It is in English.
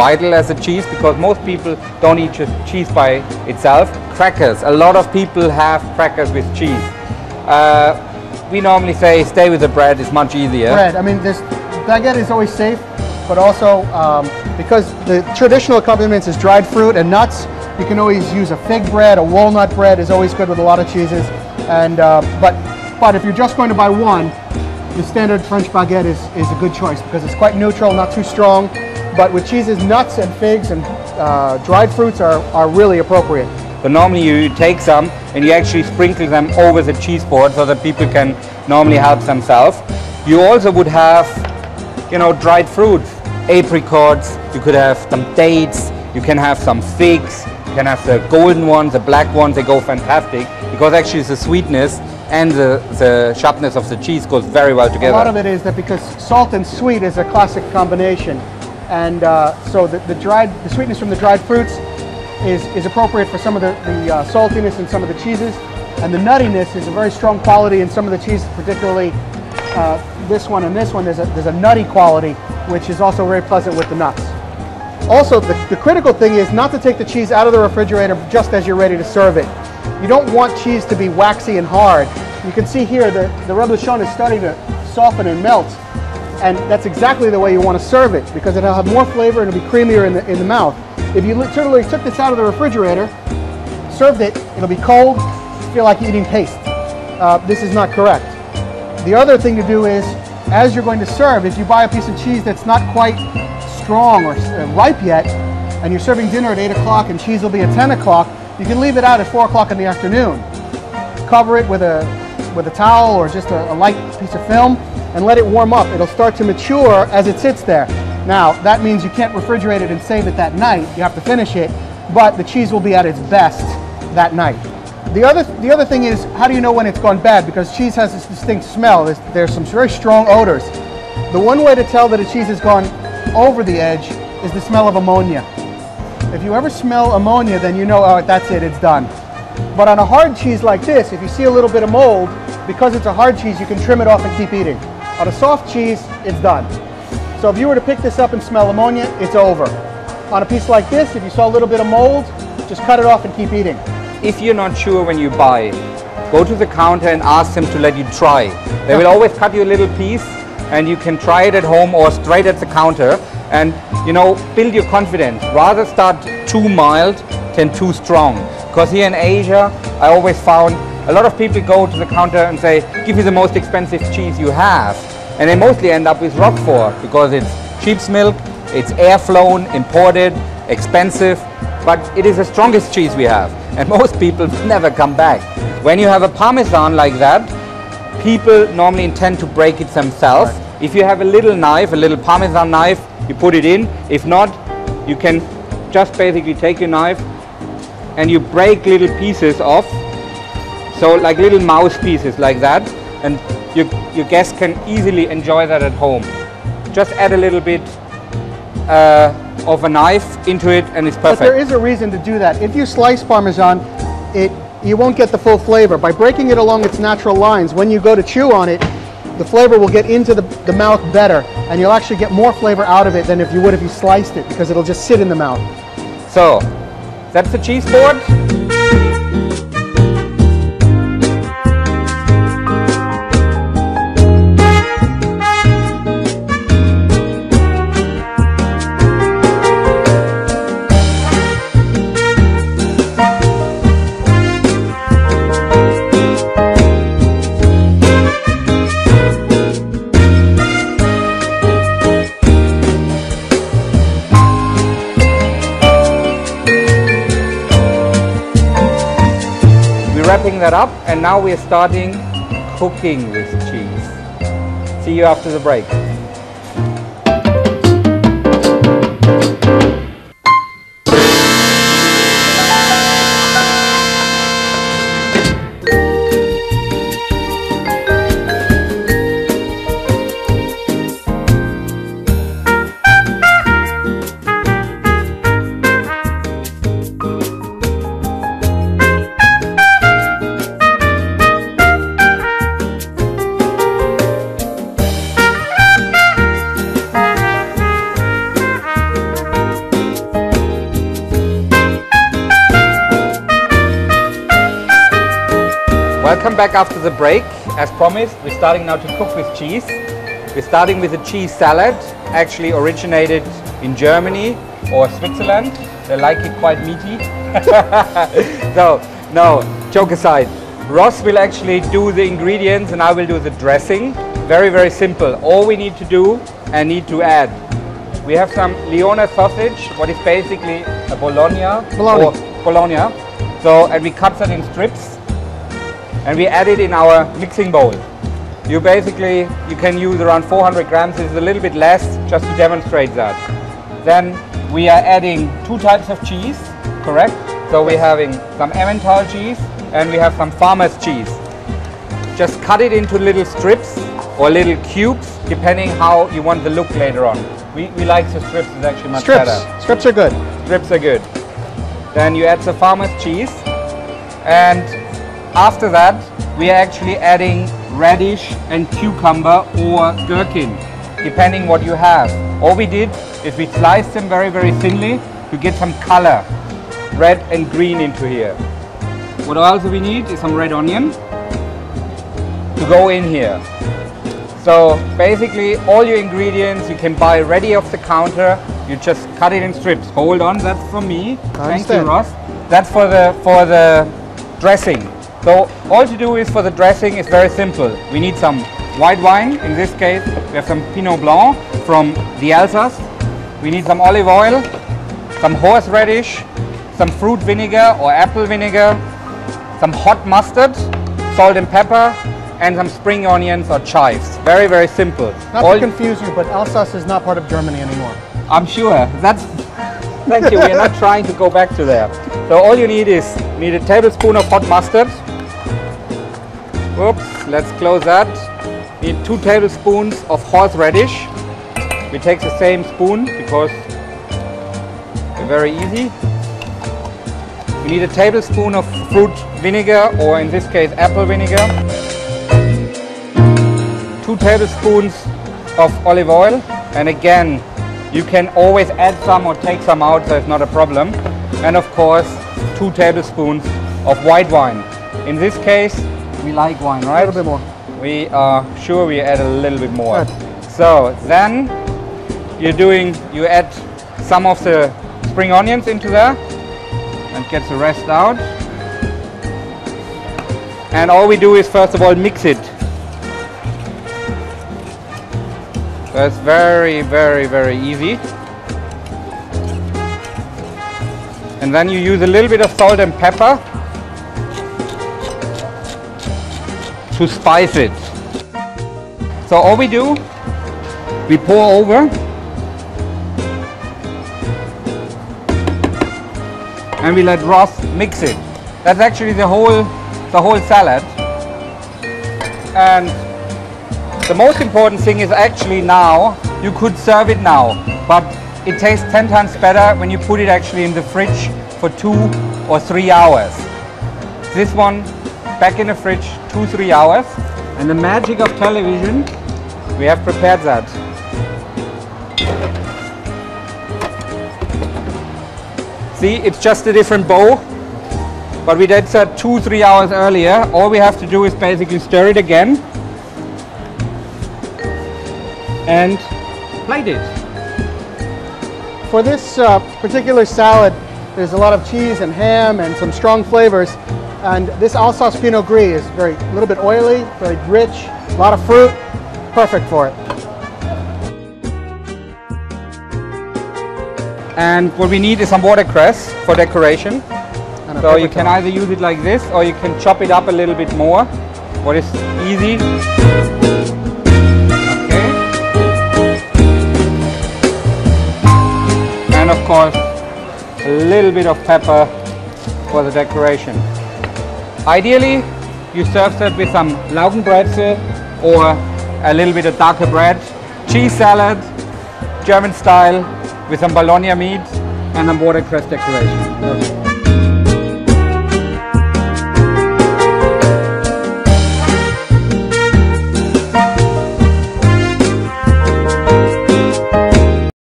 vital as a cheese because most people don't eat cheese by itself. Crackers. A lot of people have crackers with cheese. We normally say stay with the bread, it's much easier. Bread. I mean, this baguette is always safe, but also because the traditional accompaniments is dried fruit and nuts, you can always use a fig bread, a walnut bread is always good with a lot of cheeses. And but if you're just going to buy one, the standard French baguette is a good choice because it's quite neutral, not too strong. But with cheeses, nuts and figs and dried fruits are really appropriate. But normally you take some and you actually sprinkle them over the cheese board so that people can normally help themselves. You also would have, you know, dried fruits, apricots, you could have some dates, you can have some figs, you can have the golden ones, the black ones, they go fantastic because actually the sweetness and the sharpness of the cheese goes very well together. A lot of it is that because salt and sweet is a classic combination, and so the sweetness from the dried fruits is appropriate for some of the saltiness in some of the cheeses, and the nuttiness is a very strong quality in some of the cheeses, particularly this one and this one. There's a nutty quality which is also very pleasant with the nuts. Also, the critical thing is not to take the cheese out of the refrigerator just as you're ready to serve it. You don't want cheese to be waxy and hard. You can see here the reblochon is starting to soften and melt, and that's exactly the way you want to serve it because it'll have more flavor and it'll be creamier in the mouth. If you literally took this out of the refrigerator, served it, it'll be cold, feel like eating paste. This is not correct. The other thing to do is, as you're going to serve, if you buy a piece of cheese that's not quite strong or ripe yet, and you're serving dinner at 8 o'clock and cheese will be at 10 o'clock, you can leave it out at 4 o'clock in the afternoon. Cover it with a towel or just a light piece of film and let it warm up. It'll start to mature as it sits there. Now, that means you can't refrigerate it and save it that night. You have to finish it, but the cheese will be at its best that night. The other thing is, how do you know when it's gone bad? Because cheese has this distinct smell. There's some very strong odors. The one way to tell that a cheese has gone over the edge is the smell of ammonia. If you ever smell ammonia, then you know, oh, that's it, it's done. But on a hard cheese like this, if you see a little bit of mold, because it's a hard cheese, you can trim it off and keep eating. On a soft cheese, it's done. So if you were to pick this up and smell ammonia, it's over. On a piece like this, if you saw a little bit of mold, just cut it off and keep eating. If you're not sure when you buy, go to the counter and ask them to let you try. They will always cut you a little piece and you can try it at home or straight at the counter and, you know, build your confidence. Rather start too mild than too strong. Because here in Asia, I always found a lot of people go to the counter and say, give me the most expensive cheese you have. And they mostly end up with Roquefort because it's sheep's milk, it's air flown, imported, expensive, but it is the strongest cheese we have. And most people never come back. When you have a Parmesan like that, people normally intend to break it themselves. Right. If you have a little knife, a little Parmesan knife, you put it in. If not, you can just basically take your knife and you break little pieces off. So like little mouse pieces like that. And your guests can easily enjoy that at home. Just add a little bit of a knife into it and it's perfect. But there is a reason to do that. If you slice Parmesan, you won't get the full flavor. By breaking it along its natural lines, when you go to chew on it, the flavor will get into the mouth better and you'll actually get more flavor out of it than if you would if you sliced it because it'll just sit in the mouth. So, that's the cheese board. Wrapping that up, and now we're starting cooking this cheese. See you after the break. Welcome back after the break. As promised, we're starting now to cook with cheese. We're starting with a cheese salad, actually originated in Germany or Switzerland. They like it quite meaty. So, no, joke aside. Ross will actually do the ingredients and I will do the dressing. Very, very simple. All we need to do and need to add. We have some Lione sausage, what is basically a bologna. Or bologna. So, and we cut that in strips and we add it in our mixing bowl. You can use around 400 grams. This is a little bit less just to demonstrate that. Then we are adding 2 types of cheese, correct? So we're having some Emmental cheese and we have some farmer's cheese. Just cut it into little strips or little cubes, depending how you want the look later on. We like the strips, it's actually much better. Strips are good. Strips are good. Then you add the farmer's cheese and after that we are actually adding radish and cucumber or gherkin, depending what you have. All we did is we sliced them very, very thinly to get some color, red and green into here. What else we need is some red onion to go in here. So basically all your ingredients you can buy ready off the counter. You just cut it in strips. Hold on, that's from me. Thank you, Ross. That's for the dressing. So all to do is for the dressing is very simple. We need some white wine. In this case, we have some Pinot Blanc from the Alsace. We need some olive oil, some horseradish, some fruit vinegar or apple vinegar, some hot mustard, salt and pepper, and some spring onions or chives. Very, very simple. Not to confuse you, but Alsace is not part of Germany anymore. I'm sure. Thank you. We're not trying to go back to there. So all you need is a tablespoon of hot mustard. Oops, let's close that. Need 2 tablespoons of horseradish. We take the same spoon because they're very easy. We need a tablespoon of fruit vinegar, or in this case apple vinegar. 2 tablespoons of olive oil, and again you can always add some or take some out, so it's not a problem. And of course 2 tablespoons of white wine. In this case we like wine, right? A little bit more. We are sure we add a little bit more. Good. So then you add some of the spring onions into there and get the rest out. And all we do is first of all mix it. So it's very, very, very easy. And then you use a little bit of salt and pepper to spice it. So all we do, we pour over and we let Ross mix it. That's actually the whole salad. And the most important thing is actually now, you could serve it now, but it tastes 10 times better when you put it actually in the fridge for 2 or 3 hours. This one back in the fridge 2-3 hours, and the magic of television, we have prepared that. See, it's just a different bowl, but we did that 2-3 hours earlier. All we have to do is basically stir it again and plate it. For this particular salad, there's a lot of cheese and ham and some strong flavors. And this Alsace Pinot Gris is a little bit oily, very rich, a lot of fruit, perfect for it. And what we need is some watercress for decoration. So you can either use it like this or you can chop it up a little bit more. What is easy. Okay. And of course, a little bit of pepper for the decoration. Ideally, you serve that with some Laugenbrezel or a little bit of darker bread, cheese salad, German style, with some bologna meat and some watercress decoration.